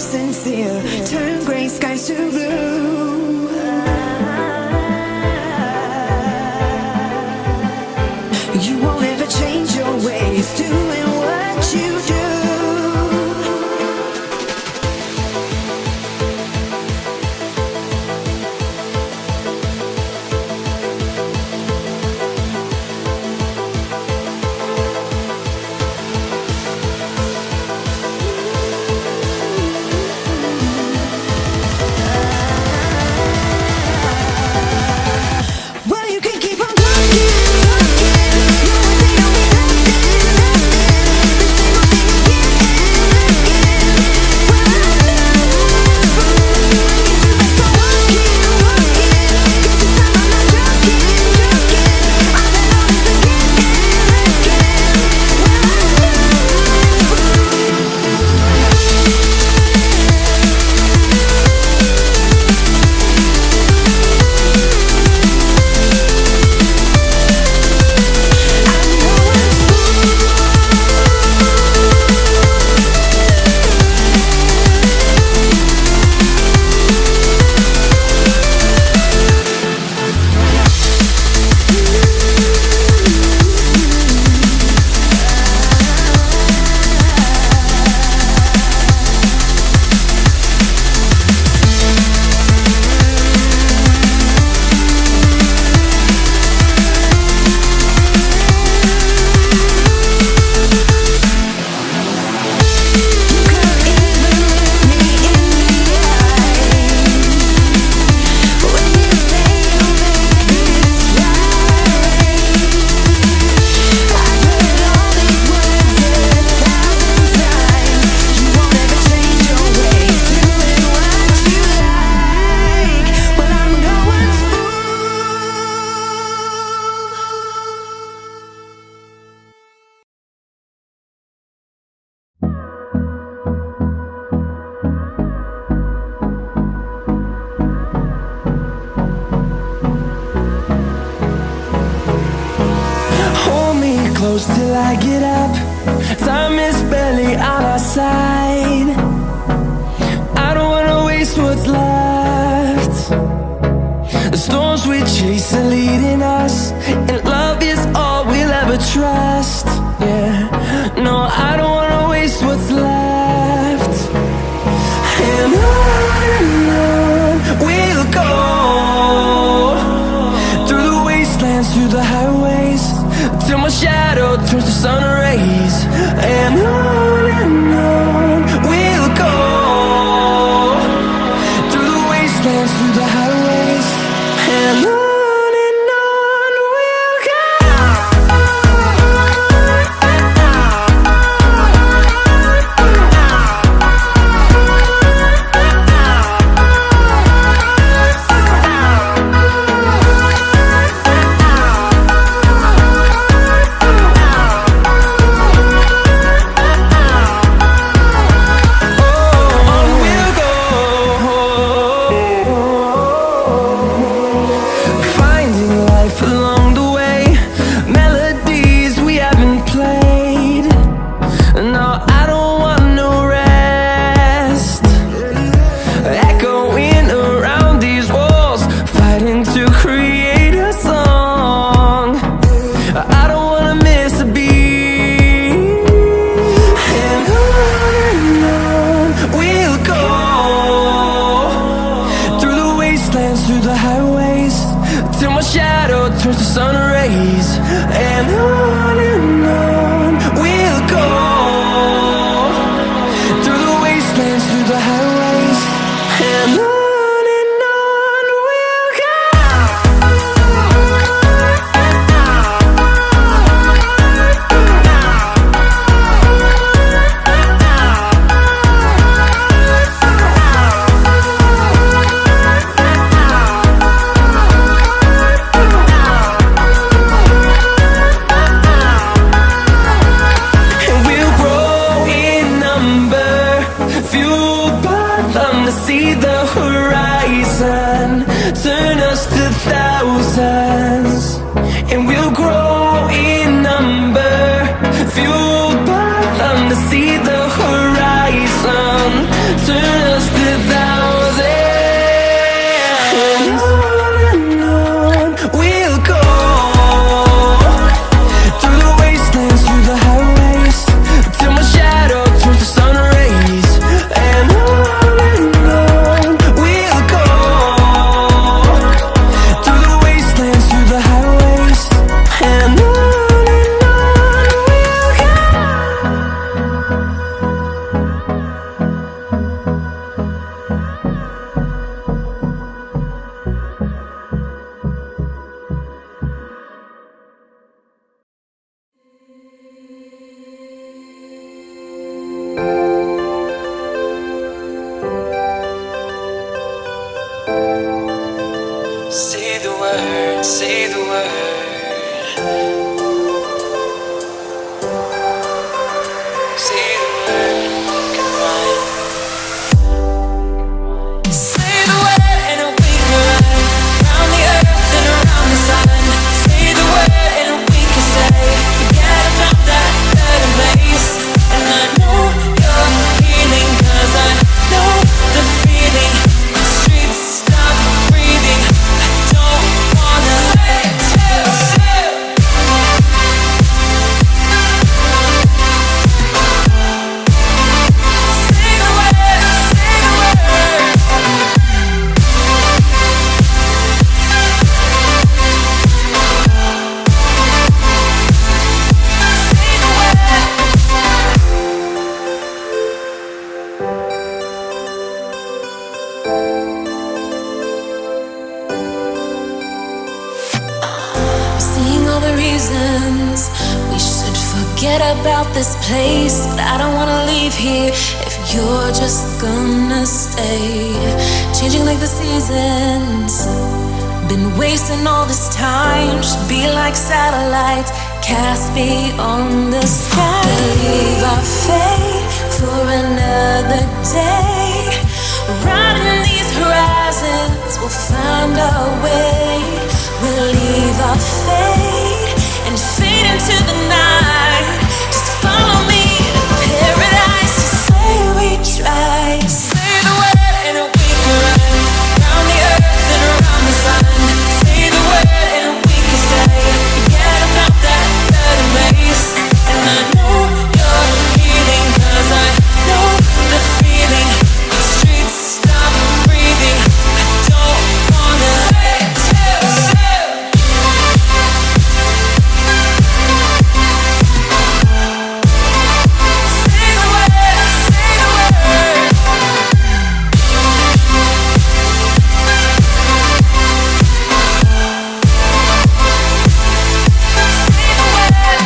sincere. Turn gray skies to blue. You won't ever change your ways, doing what you do. Close till I get up. Time is barely on our side. I don't wanna waste what's left. The storms we chase are leading us, and love is all we'll ever trust. Yeah, no, I don't wanna waste what's left. And on we'll go, through the wastelands, through the highways, till my shadow turns to sun rays. And on we'll go, through the wastelands, through the highways, and on we'll go. Through the highways, till my shadow turns to sun rays. And on we'll go, through the wastelands, through the highways, and on we'll go. Say the word, say the word. Say the word, can rhyme. Say the word and we can run round the earth and around the sun. Say the word and we can stay. Forget about that third place. And I know you're healing, 'cause I know the feeling. The streets stop breathing. I don't wanna let you. Say the word, say the word. Say the word. Seeing all the reasons we should forget about this place, but I don't wanna leave here if you're just gonna stay. Changing like the seasons, been wasting all this time. Should be like satellites cast beyond the sky. Leave our fate for another day. Riding these horizons, we'll find our way. We'll leave our fate and fade into the night. Just follow me to paradise. To say we tried. Say the word and we can run round the earth and around the sun. Say the word and we can stay. Forget about that third place. And I know you're healing, 'cause I know the feeling. The streets stop breathing. I don't wanna let you. Say the word, say the word. Say the word.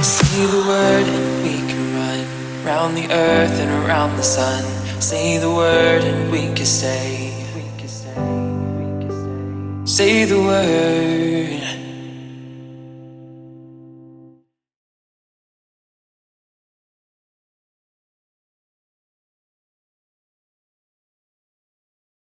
Say the word and we can run round the earth and around the sun. Say the word and we can stay. Say the word.